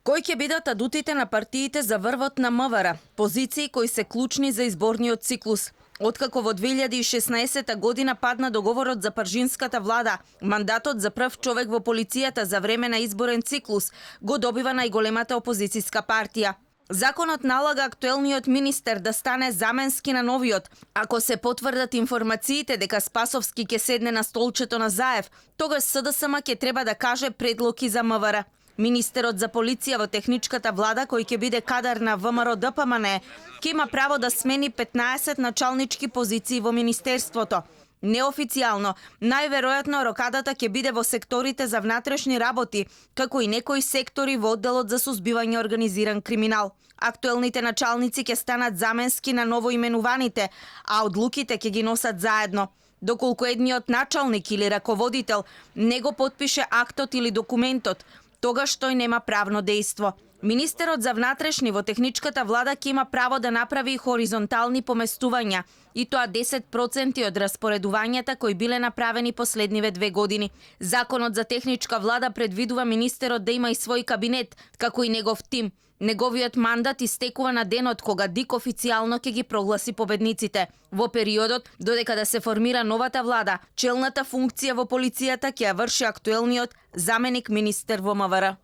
Кои ќе бидат адутите на партиите за врвот на МВР? Позиции кои се клучни за изборниот циклус. Откако во 2016 година падна договорот за паржинската влада, мандатот за прв човек во полицијата за време на изборен циклус го добива најголемата опозицијска партија. Законот налага актуелниот министер да стане заменски на новиот. Ако се потврдат информациите дека Спасовски ќе седне на столчето на Заев, тогаш СДСМ ќе треба да каже предлоги за МВР. Министерот за полиција во техничката влада, кој ќе биде кадар на ВМРО ДПМН, ќе има право да смени 15 началнички позиции во министерството. Неофицијално, најверојатно рокадата ќе биде во секторите за внатрешни работи, како и некои сектори во одделот за сузбивање организиран криминал. Актуелните началници ќе станат заменски на новоименуваните, а одлуките ќе ги носат заедно. Доколку едниот началник или раководител не го потпише актот или документот, тогаш тој нема правно дејство. Министерот за внатрешни во техничката влада ќе има право да направи хоризонтални поместувања, и тоа 10% од распоредувањата кои биле направени последниве 2 години. Законот за техничка влада предвидува министерот да има и свој кабинет, како и негов тим. Неговиот мандат истекува на денот кога ДИК официјално ќе ги прогласи победниците. Во периодот додека да се формира новата влада, челната функција во полицијата ќе ја врши актуелниот заменик министер во МВР.